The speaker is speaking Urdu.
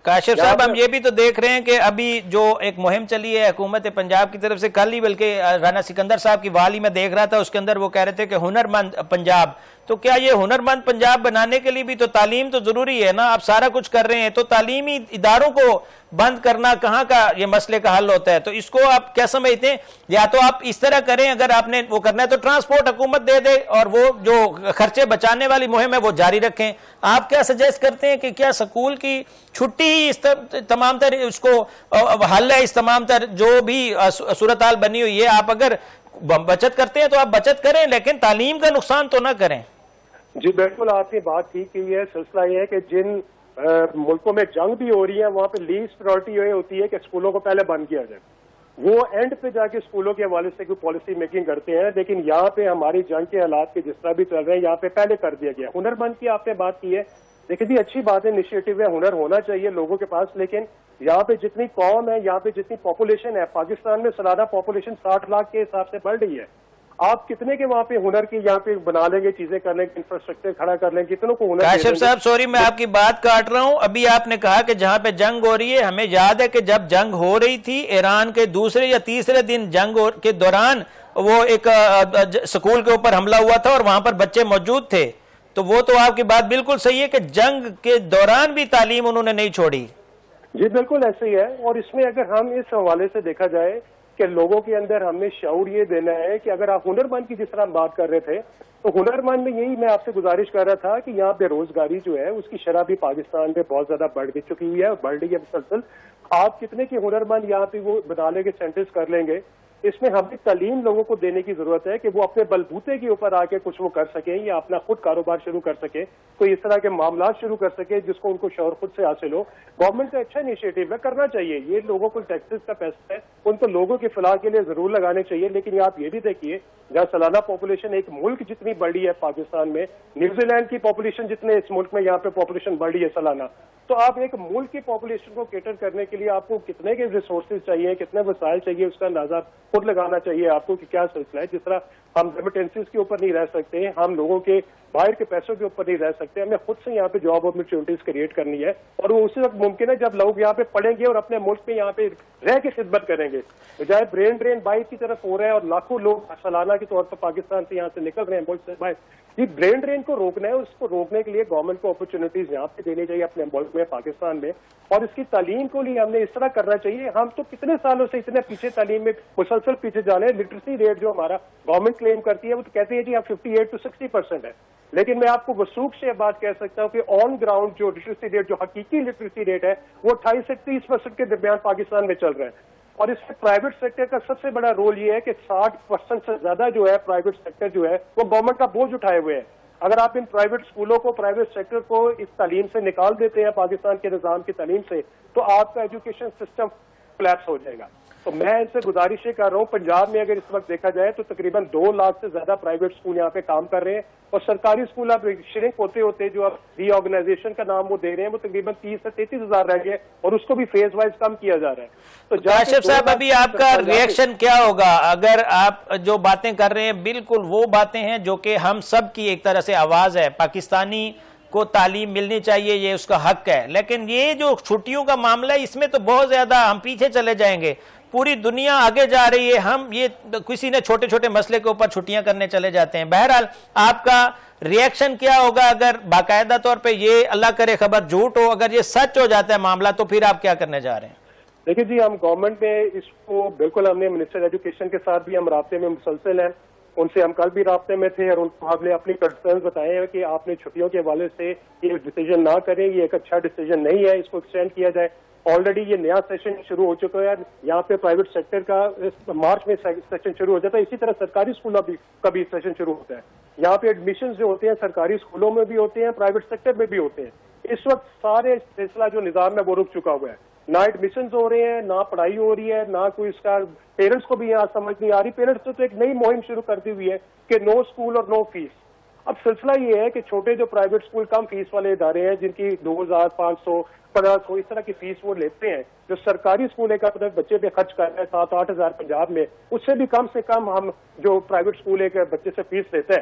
کاشف صاحب ہم یہ بھی تو دیکھ رہے ہیں کہ ابھی جو ایک مہم چلی ہے حکومت پنجاب کی طرف سے، کل ہی بلکہ رانا سکندر صاحب کی والی میں دیکھ رہا تھا، اس کے اندر وہ کہہ رہے تھے کہ ہنرمند پنجاب. تو کیا یہ ہنرمند پنجاب بنانے کے لیے بھی تو تعلیم تو ضروری ہے نا؟ آپ سارا کچھ کر رہے ہیں تو تعلیمی اداروں کو بند کرنا کہاں کا یہ مسئلے کا حل ہوتا ہے؟ تو اس کو آپ کیا سمجھتے ہیں؟ یا تو آپ اس طرح کریں، اگر آپ نے وہ کرنا ہے تو ٹرانسپورٹ حکومت دے دے اور وہ جو خرچے بچانے والی مہم ہے وہ جاری رکھیں. آپ کیا سجیسٹ کرتے ہیں کہ کیا سکول کی چھٹی ہی اس تمام تر اس کو حل ہے؟ اس تمام تر جو بھی صورتحال بنی ہوئی ہے، آپ اگر بچت کرتے ہیں تو آپ بچت کریں، لیکن تعلیم کا نقصان تو نہ کریں. جی بالکل، آپ نے بات ٹھیک کی ہے. سلسلہ یہ ہے کہ جن ملکوں میں جنگ بھی ہو رہی ہے وہاں پہ لیسٹ پرائرٹی یہ ہوتی ہے کہ اسکولوں کو پہلے بند کیا جائے. وہ اینڈ پہ جا کے اسکولوں کے حوالے سے کوئی پالیسی میکنگ کرتے ہیں، لیکن یہاں پہ ہماری جنگ کے حالات کے جس طرح بھی چل رہے ہیں یہاں پہ پہلے کر دیا گیا. ہنرمند کی آپ نے بات کی ہے، دیکھیں جی اچھی بات ہے، انیشیٹو ہے، ہنر ہونا چاہیے لوگوں کے پاس، لیکن یہاں پہ جتنی قوم ہے، یہاں پہ جتنی پاپولیشن ہے، پاکستان میں سالانہ پاپولیشن 60 لاکھ کے حساب سے بڑھ رہی ہے. آپ کتنے کے وہاں پہ ہنر کی یہاں پہ بنا لیں گے، چیزیں کر لیں گے، انفراسٹرکچر کھڑا کر لیں گے، کتنوں کو ہنر. کاشف صاحب سوری میں آپ کی بات کاٹ رہا ہوں. ابھی آپ نے کہا کہ جہاں پہ جنگ ہو رہی ہے، ہمیں یاد ہے کہ جب جنگ ہو رہی تھی ایران کے دوسرے یا تیسرے دن جنگ کے دوران وہ ایک سکول کے اوپر حملہ ہوا تھا اور وہاں پر بچے موجود تھے. تو وہ تو آپ کی بات بالکل صحیح ہے کہ جنگ کے دوران بھی تعلیم انہوں نے نہیں چھوڑی. جی بالکل ایسے ہی ہے. اور اس میں اگر ہم اس حوالے سے دیکھا جائے کہ لوگوں کے اندر ہم نے شعور یہ دینا ہے کہ اگر آپ ہنرمند کی جس طرح ہم بات کر رہے تھے تو ہنرمند میں یہی میں آپ سے گزارش کر رہا تھا کہ یہاں بے روزگاری جو ہے اس کی شرح بھی پاکستان میں بہت زیادہ بڑھ چکی ہوئی ہے اور بڑھ رہی ہے مسلسل. آپ کتنے کے ہنرمند یہاں پہ وہ بنا لیں گے، سینٹرز کر لیں گے. اس میں ہمیں تعلیم لوگوں کو دینے کی ضرورت ہے کہ وہ اپنے بلبوتے کے اوپر آ کے کچھ وہ کر سکیں یا اپنا خود کاروبار شروع کر سکیں، کوئی اس طرح کے معاملات شروع کر سکیں جس کو ان کو شعور خود سے حاصل ہو. گورنمنٹ کا اچھا انیشیٹو ہے، کرنا چاہیے. یہ لوگوں کو ٹیکسز کا پیسہ ہے، ان کو لوگوں کی فلاح کے لیے ضرور لگانے چاہیے. لیکن آپ یہ بھی دیکھیے جہاں سالانہ پاپولیشن ایک ملک جتنی بڑھی ہے پاکستان میں، نیوزی لینڈ کی پاپولیشن جتنے اس ملک میں یہاں پہ پاپولیشن بڑھی ہے سالانہ، تو آپ ایک ملک کی پاپولیشن کو کیٹر کرنے کے لیے آپ کو کتنے کے ریسورسز چاہیے، کتنے وسائل چاہیے، اس کا اندازہ خود لگانا چاہیے آپ کو کہ کیا سلسلہ ہے. جس طرح ہم ریمیٹنسز کے اوپر نہیں رہ سکتے، ہم لوگوں کے باہر کے پیسوں کے اوپر نہیں رہ سکتے، ہمیں خود سے یہاں پہ جاب اپرچونیٹیز کریٹ کرنی ہے. اور وہ اسی وقت ممکن ہے جب لوگ یہاں پہ پڑھیں گے اور اپنے ملک میں یہاں پہ رہ کے خدمت کریں گے، بجائے برین ڈرین باہر کی طرف ہو رہا ہے اور لاکھوں لوگ سالانہ کے طور پر پاکستان سے یہاں سے نکل رہے ہیں ملک سے باہر. یہ برین ڈرین کو روکنا ہے، اس کو روکنے کے لیے گورنمنٹ کو اپرچونیٹیز یہاں پہ دینی چاہیے اپنے ملک میں، پاکستان میں. اور اس کی تعلیم کو لیے ہم نے اس طرح کرنا چاہیے. ہم تو کتنے سالوں سے اتنے پیچھے تعلیم میں مسلسل پیچھے جانے ہیں. لٹریسی ریٹ جو ہمارا گورنمنٹ کلیم کرتی ہے وہ تو کہتے ہیں جی آپ 58 to 60% ہے، لیکن میں آپ کو وثوق سے بات کہہ سکتا ہوں کہ آن گراؤنڈ جو لٹریسی ریٹ، جو حقیقی لٹریسی ریٹ ہے، وہ 28 سے 30% کے درمیان پاکستان میں چل رہا ہے. اور اس میں پرائیویٹ سیکٹر کا سب سے بڑا رول یہ ہے کہ 60% سے زیادہ جو ہے پرائیویٹ سیکٹر جو ہے وہ گورنمنٹ کا بوجھ اٹھائے ہوئے ہیں. اگر آپ ان پرائیویٹ اسکولوں کو، پرائیویٹ سیکٹر کو اس تعلیم سے نکال دیتے ہیں پاکستان کے نظام کی تعلیم سے، تو آپ کا ایجوکیشن سسٹم کولیپس ہو جائے گا. تو میں ان سے گزارش یہ کر رہا ہوں، پنجاب میں اگر اس وقت دیکھا جائے تو تقریباً 2 لاکھ سے زیادہ پرائیویٹ اسکول یہاں پہ کام کر رہے ہیں، اور سرکاری اسکول اب شرنک ہوتے ہوتے جو اب ری آرگنائزیشن کا نام وہ دے رہے ہیں وہ تقریباً 30 سے 33 ہزار رہ گئے، اور اس کو بھی فیز وائز کم کیا جا رہا ہے. تو کاشف صاحب ابھی آپ کا ریئیکشن کیا ہوگا اگر آپ جو باتیں کر رہے ہیں بالکل وہ باتیں ہیں جو کہ ہم سب کی ایک طرح سے آواز ہے؟ پاکستانی کو تعلیم ملنی چاہیے، یہ اس کا حق ہے، لیکن یہ جو چھٹیوں کا معاملہ ہے اس میں تو بہت زیادہ ہم پیچھے چلے جائیں گے. پوری دنیا آگے جا رہی ہے، ہم یہ کسی نے چھوٹے چھوٹے مسئلے کے اوپر چھٹیاں کرنے چلے جاتے ہیں. بہرحال آپ کا ریئیکشن کیا ہوگا اگر باقاعدہ طور پہ یہ اللہ کرے خبر جھوٹ ہو، اگر یہ سچ ہو جاتا ہے معاملہ، تو پھر آپ کیا کرنے جا رہے ہیں؟ دیکھیے جی، ہم گورنمنٹ میں اس کو بالکل، ہم نے منسٹر ایجوکیشن کے ساتھ بھی ہم رابطے میں مسلسل ہیں، ان سے ہم کل بھی رابطے میں تھے اور ان کو ہم نے اپنی کنسرنز بتائے ہیں کہ آپ نے چھٹیوں کے حوالے سے یہ ڈیسیجن نہ کریں، یہ ایک اچھا ڈیسیجن نہیں ہے، اس کو ایکسٹینڈ کیا جائے. آلریڈی یہ نیا سیشن شروع ہو چکا ہے یہاں پہ پرائیویٹ سیکٹر کا، مارچ میں سیشن شروع ہو جاتا ہے. اسی طرح سرکاری اسکولوں کا بھی سیشن شروع ہوتا ہے. یہاں پہ ایڈمیشنز جو ہوتے ہیں سرکاری اسکولوں میں بھی ہوتے ہیں، پرائیویٹ سیکٹر میں بھی ہوتے ہیں. اس وقت سارے سلسلہ جو نظام ہے وہ رک چکا ہوا ہے، نہ ایڈمیشنز ہو رہے ہیں، نہ پڑھائی ہو رہی ہے، نہ کوئی اس کا پیرنٹس کو بھی یہاں سمجھ نہیں آ رہی. پیرنٹس نے تو ایک نئی مہم شروع کر دی ہوئی ہے کہ نو اسکول اور نو فیس. اب سلسلہ یہ ہے کہ چھوٹے جو پرائیویٹ اسکول کم فیس والے ادارے ہیں جن کی 2500 1500 اس طرح کی فیس وہ لیتے ہیں، جو سرکاری اسکول ایک اپنے بچے پہ خرچ کر رہے ہیں 7-8 ہزار پنجاب میں، اس سے بھی کم ہم جو پرائیویٹ اسکول ایک بچے سے فیس لیتے ہیں.